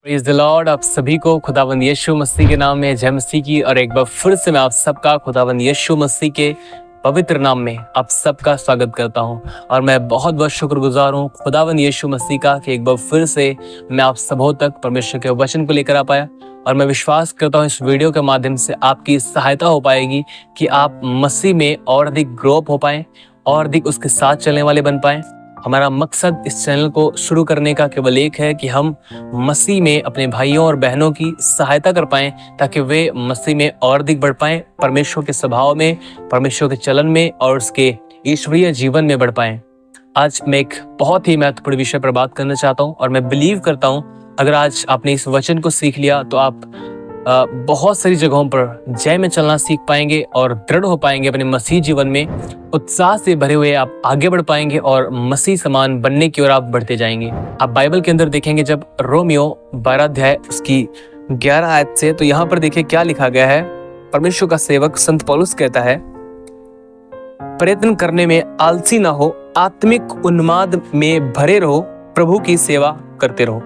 Praise the Lord. आप सभी को खुदावंद यीशु मसीह के नाम में जय मसीह की। और एक बार फिर से मैं आप सबका खुदावंद यीशु मसीह के पवित्र नाम में आप सबका स्वागत करता हूं। और मैं बहुत बहुत शुक्रगुजार हूं खुदावंद यीशु मसीह का कि एक बार फिर से मैं आप सबों तक परमेश्वर के वचन को लेकर आ पाया। और मैं विश्वास करता हूं इस वीडियो के माध्यम से आपकी सहायता हो पाएगी कि आप मसीह में और अधिक ग्रो अप हो पाएं और अधिक उसके साथ चलने वाले बन पाएं। हमारा मकसद इस चैनल को शुरू करने का केवल एक है कि हम मसीह में अपने भाइयों और बहनों की सहायता कर पाएं ताकि वे मसीह में और अधिक बढ़ पाएं, परमेश्वर के स्वभाव में, परमेश्वर के चलन में और उसके ईश्वरीय जीवन में बढ़ पाएं। आज मैं एक बहुत ही महत्वपूर्ण विषय पर बात करना चाहता हूं और मैं बिलीव करता हूं अगर आज आपने इस वचन को सीख लिया तो आप बहुत सारी जगहों पर जय में चलना सीख पाएंगे और दृढ़ हो पाएंगे अपने मसीह जीवन में। उत्साह से भरे हुए आप आगे बढ़ पाएंगे और मसीह समान बनने की ओर आप बढ़ते जाएंगे। आप बाइबल के अंदर देखेंगे जब रोमियो 12 अध्याय उसकी 11 आयत से, तो यहाँ पर देखिए क्या लिखा गया है। परमेश्वर का सेवक संत पौलुस कहता है, प्रयत्न करने में आलसी ना हो, आत्मिक उन्माद में भरे रहो, प्रभु की सेवा करते रहो।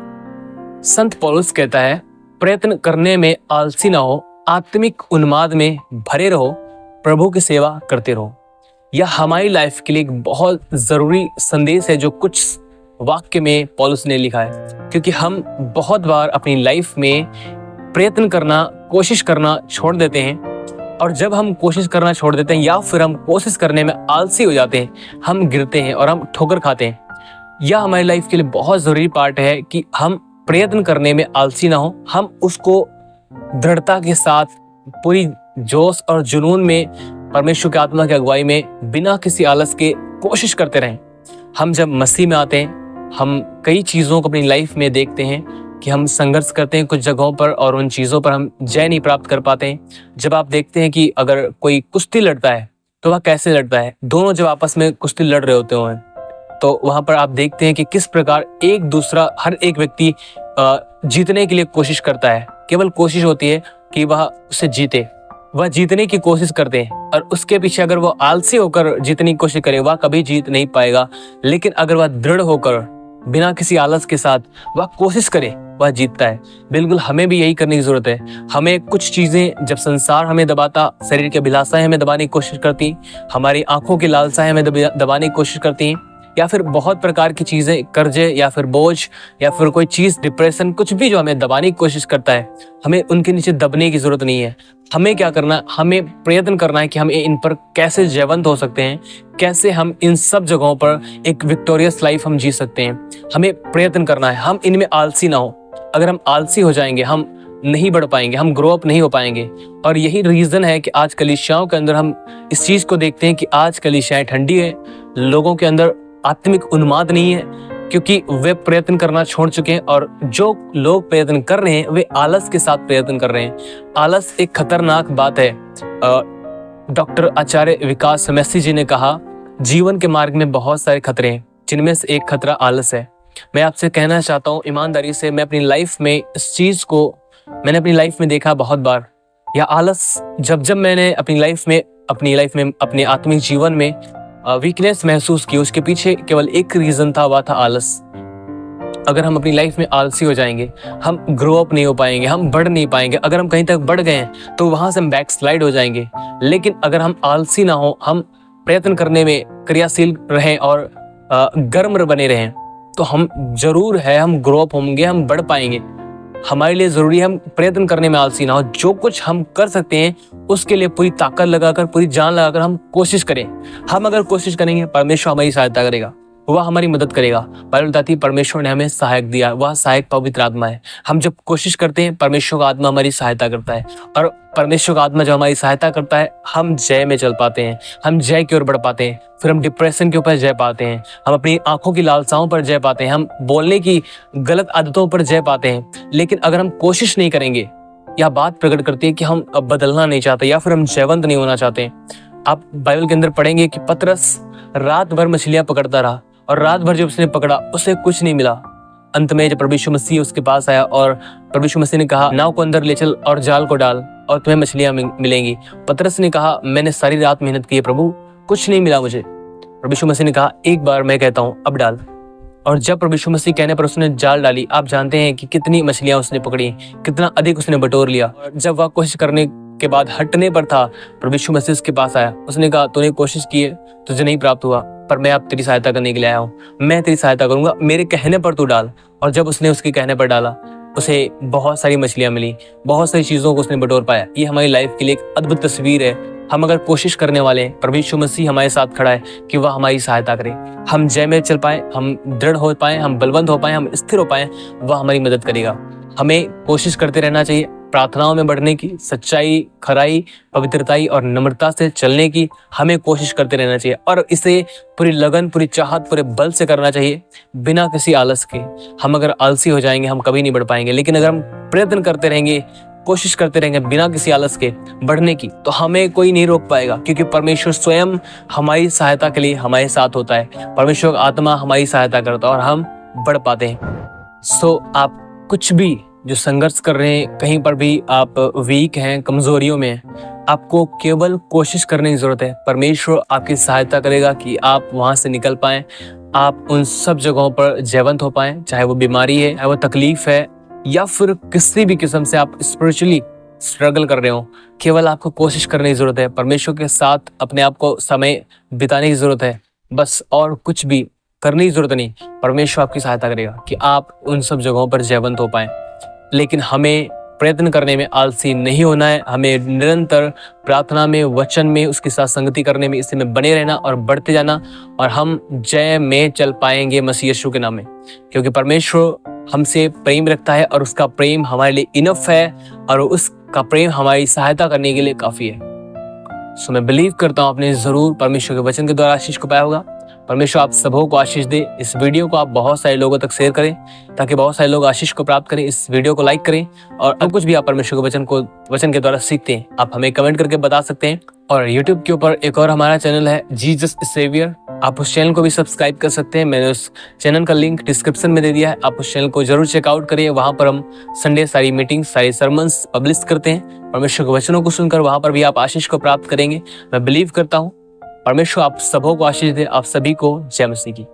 संत पौलुस कहता है प्रयत्न करने में आलसी ना हो, आत्मिक उन्माद में भरे रहो, प्रभु की सेवा करते रहो। यह हमारी लाइफ के लिए एक बहुत जरूरी संदेश है जो कुछ वाक्य में पौलुस ने लिखा है, क्योंकि हम बहुत बार अपनी लाइफ में प्रयत्न करना, कोशिश करना छोड़ देते हैं। और जब हम कोशिश करना छोड़ देते हैं या फिर हम कोशिश करने में आलसी हो जाते हैं, हम गिरते हैं और हम ठोकर खाते हैं। यह हमारी लाइफ के लिए बहुत जरूरी पार्ट है कि हम प्रयत्न करने में आलसी ना हो, हम उसको दृढ़ता के साथ पूरी जोश और जुनून में परमेश्वर की आत्मा की अगुवाई में बिना किसी आलस के कोशिश करते रहें। हम जब मसीह में आते हैं, हम कई चीज़ों को अपनी लाइफ में देखते हैं कि हम संघर्ष करते हैं कुछ जगहों पर और उन चीज़ों पर हम जय नहीं प्राप्त कर पाते हैं। जब आप देखते हैं कि अगर कोई कुश्ती लड़ता है तो वह कैसे लड़ता है, दोनों जब आपस में कुश्ती लड़ रहे होते हैं तो वहां पर आप देखते हैं कि किस प्रकार एक दूसरा, हर एक व्यक्ति जीतने के लिए कोशिश करता है। केवल कोशिश होती है कि वह उसे जीते, वह जीतने की कोशिश करते हैं। और उसके पीछे अगर वह आलसी होकर जीतने की कोशिश करे, वह कभी जीत नहीं पाएगा। लेकिन अगर वह दृढ़ होकर बिना किसी आलस के साथ वह कोशिश करे, वह जीतता है। बिल्कुल हमें भी यही करने की जरूरत है। हमें कुछ चीजें, जब संसार हमें दबाता, शरीर की अभिलाषाएं हमें दबाने की कोशिश करती, हमारी आंखों की लालसाएं हमें दबाने की कोशिश करती हैं, या फिर बहुत प्रकार की चीजें, कर्जे या फिर बोझ या फिर कोई चीज, डिप्रेशन, कुछ भी जो हमें दबाने की कोशिश करता है, हमें उनके नीचे दबने की जरूरत नहीं है। हमें क्या करना है, हमें प्रयत्न करना है कि हम इन पर कैसे जयवंत हो सकते हैं, कैसे हम इन सब जगहों पर एक विक्टोरियस लाइफ हम जी सकते हैं। हमें प्रयत्न करना है, हम इनमें आलसी ना हो। अगर हम आलसी हो जाएंगे, हम नहीं बढ़ पाएंगे, हम ग्रो अप नहीं हो पाएंगे। और यही रीजन है कि आज कलीसियाओं के अंदर हम इस चीज को देखते हैं कि आज कलीसियाएं ठंडी है, लोगों के अंदर आत्मिक उन्माद नहीं है, क्योंकि वे प्रयत्न करना छोड़ चुके हैं। और जो लोग प्रयत्न कर रहे हैं वे आलस के साथ प्रयत्न कर रहे हैं। आलस एक खतरनाक बात है। डॉक्टर आचार्य विकास मैसी जी ने कहा, जीवन के मार्ग में बहुत सारे खतरे हैं, जिनमें से एक खतरा आलस है। मैं आपसे कहना चाहता हूँ ईमानदारी से, मैं अपनी लाइफ में इस चीज को मैंने अपनी लाइफ में देखा बहुत बार। यह आलस जब मैंने अपनी लाइफ में अपने आत्मिक जीवन में वीकनेस महसूस की, उसके पीछे केवल एक रीजन था, वह था आलस। अगर हम अपनी लाइफ में आलसी हो जाएंगे, हम ग्रो अप नहीं हो पाएंगे, हम बढ़ नहीं पाएंगे। अगर हम कहीं तक बढ़ गए हैं तो वहां से हम बैक स्लाइड हो जाएंगे। लेकिन अगर हम आलसी ना हो, हम प्रयत्न करने में क्रियाशील रहें और गर्म बने रहें, तो हम जरूर है हम ग्रो अप होंगे, हम बढ़ पाएंगे। हमारे लिए जरूरी है हम प्रयत्न करने में आलसी ना हो। जो कुछ हम कर सकते हैं उसके लिए पूरी ताकत लगाकर, पूरी जान लगाकर हम कोशिश करें। हम अगर कोशिश करेंगे, परमेश्वर हमारी सहायता करेगा, वह हमारी मदद करेगा। बाइबल बताती है परमेश्वर ने हमें सहायक दिया, वह सहायक पवित्र आत्मा है। हम जब कोशिश करते हैं, परमेश्वर का आत्मा हमारी सहायता करता है। और परमेश्वर का आत्मा जब हमारी सहायता करता है, हम जय में चल पाते हैं, हम जय की ओर बढ़ पाते हैं। फिर हम डिप्रेशन के ऊपर जय पाते हैं, हम अपनी आंखों की लालसाओं पर जय पाते हैं, हम बोलने की गलत आदतों पर जय पाते हैं। लेकिन अगर हम कोशिश नहीं करेंगे, यह बात प्रकट करती है कि हम अब बदलना नहीं चाहते या फिर हम जयवंत नहीं होना चाहते। आप बाइबल के अंदर पढ़ेंगे कि पतरस रात भर मछलियां पकड़ता रहा और रात भर जब उसने पकड़ा उसे कुछ नहीं मिला। अंत में जब प्रभु यीशु मसीह उसके पास आया और प्रभु यीशु मसीह ने कहा, नाव को अंदर ले चल और जाल को डाल और तुम्हें मछलियां मिलेंगी। पतरस ने कहा, मैंने सारी रात मेहनत की है प्रभु, कुछ नहीं मिला मुझे। प्रभु यीशु मसीह ने कहा, एक बार मैं कहता हूं अब डाल। और जब प्रभु यीशु मसीह कहने पर उसने जाल डाली, आप जानते हैं कि कितनी मछलियां उसने पकड़ी, कितना अधिक उसने बटोर लिया। और जब वह कोशिश करने के बाद हटने पर था, प्रभु यीशु मसीह उसके पास आया। उसने कहा, तूने कोशिश की है, तुझे नहीं प्राप्त हुआ, पर मैं अब तेरी सहायता करने के लिए आया हूँ। मैं तेरी सहायता करूंगा, मेरे कहने पर तू डाल। और जब उसने उसके कहने पर डाला, उसे बहुत सारी मछलियां मिली, बहुत सारी चीजों को उसने बटोर पाया। ये हमारी लाइफ के लिए एक अद्भुत तस्वीर है। हम अगर कोशिश करने वाले हैं, प्रभु यीशु मसीह हमारे साथ खड़ा है कि वह हमारी सहायता करे, हम जय में चल पाए, हम दृढ़ हो पाए, हम बलवंत हो पाए, हम स्थिर हो पाए, वह हमारी मदद करेगा। हमें कोशिश करते रहना चाहिए प्रार्थनाओं में बढ़ने की, सच्चाई, खराई, पवित्रताई और नम्रता से चलने की हमें कोशिश करते रहना चाहिए। और इसे पूरी लगन, पूरी चाहत, पूरे बल से करना चाहिए, बिना किसी आलस के। हम अगर आलसी हो जाएंगे, हम कभी नहीं बढ़ पाएंगे। लेकिन अगर हम प्रयत्न करते रहेंगे, कोशिश करते रहेंगे बिना किसी आलस के बढ़ने की, तो हमें कोई नहीं रोक पाएगा, क्योंकि परमेश्वर स्वयं हमारी सहायता के लिए हमारे साथ होता है। परमेश्वर का आत्मा हमारी सहायता करता है और हम बढ़ पाते हैं। सो आप कुछ भी जो संघर्ष कर रहे हैं, कहीं पर भी आप वीक हैं, कमजोरियों में हैं, आपको केवल कोशिश करने की जरूरत है। परमेश्वर आपकी सहायता करेगा कि आप वहां से निकल पाएं, आप उन सब जगहों पर जयवंत हो पाएं, चाहे वो बीमारी है, चाहे वो तकलीफ है, या फिर किसी भी किस्म से आप स्पिरिचुअली स्ट्रगल कर रहे हो। केवल आपको कोशिश करने की जरूरत है, परमेश्वर के साथ अपने आप को समय बिताने की जरूरत है, बस। और कुछ भी करने की जरूरत नहीं। परमेश्वर आपकी सहायता करेगा कि आप उन सब जगहों पर जयवंत हो पाएं। लेकिन हमें प्रयत्न करने में आलसी नहीं होना है। हमें निरंतर प्रार्थना में, वचन में, उसके साथ संगति करने में, इसी में बने रहना और बढ़ते जाना, और हम जय में चल पाएंगे मसीह यीशु के नाम में। क्योंकि परमेश्वर हमसे प्रेम रखता है और उसका प्रेम हमारे लिए इनफ है, और उसका प्रेम हमारी सहायता करने के लिए काफी है। सो मैं बिलीव करता हूँ आपने जरूर परमेश्वर के वचन के द्वारा आशीष को पाया होगा। परमेश्वर आप सबों को आशीष दे। इस वीडियो को आप बहुत सारे लोगों तक शेयर करें, ताकि बहुत सारे लोग आशीष को प्राप्त करें। इस वीडियो को लाइक करें, और अब कुछ भी आप परमेश्वर के वचन के द्वारा सीखते हैं, आप हमें कमेंट करके बता सकते हैं। और YouTube के ऊपर एक और हमारा चैनल है, जीसस सेवियर। आप उस चैनल को भी सब्सक्राइब कर सकते हैं। मैंने उस चैनल का लिंक डिस्क्रिप्शन में दे दिया है, आप उस चैनल को जरूर चेकआउट करिए। वहां पर हम संडे सारी मीटिंग, सारी सर्मन्स पब्लिश करते हैं। परमेश्वर के वचनों को सुनकर वहां पर भी आप आशीष को प्राप्त करेंगे, मैं बिलीव करता हूँ। परमेश्वर आप सबों को आशीष दे। आप सभी को जय मसीह की।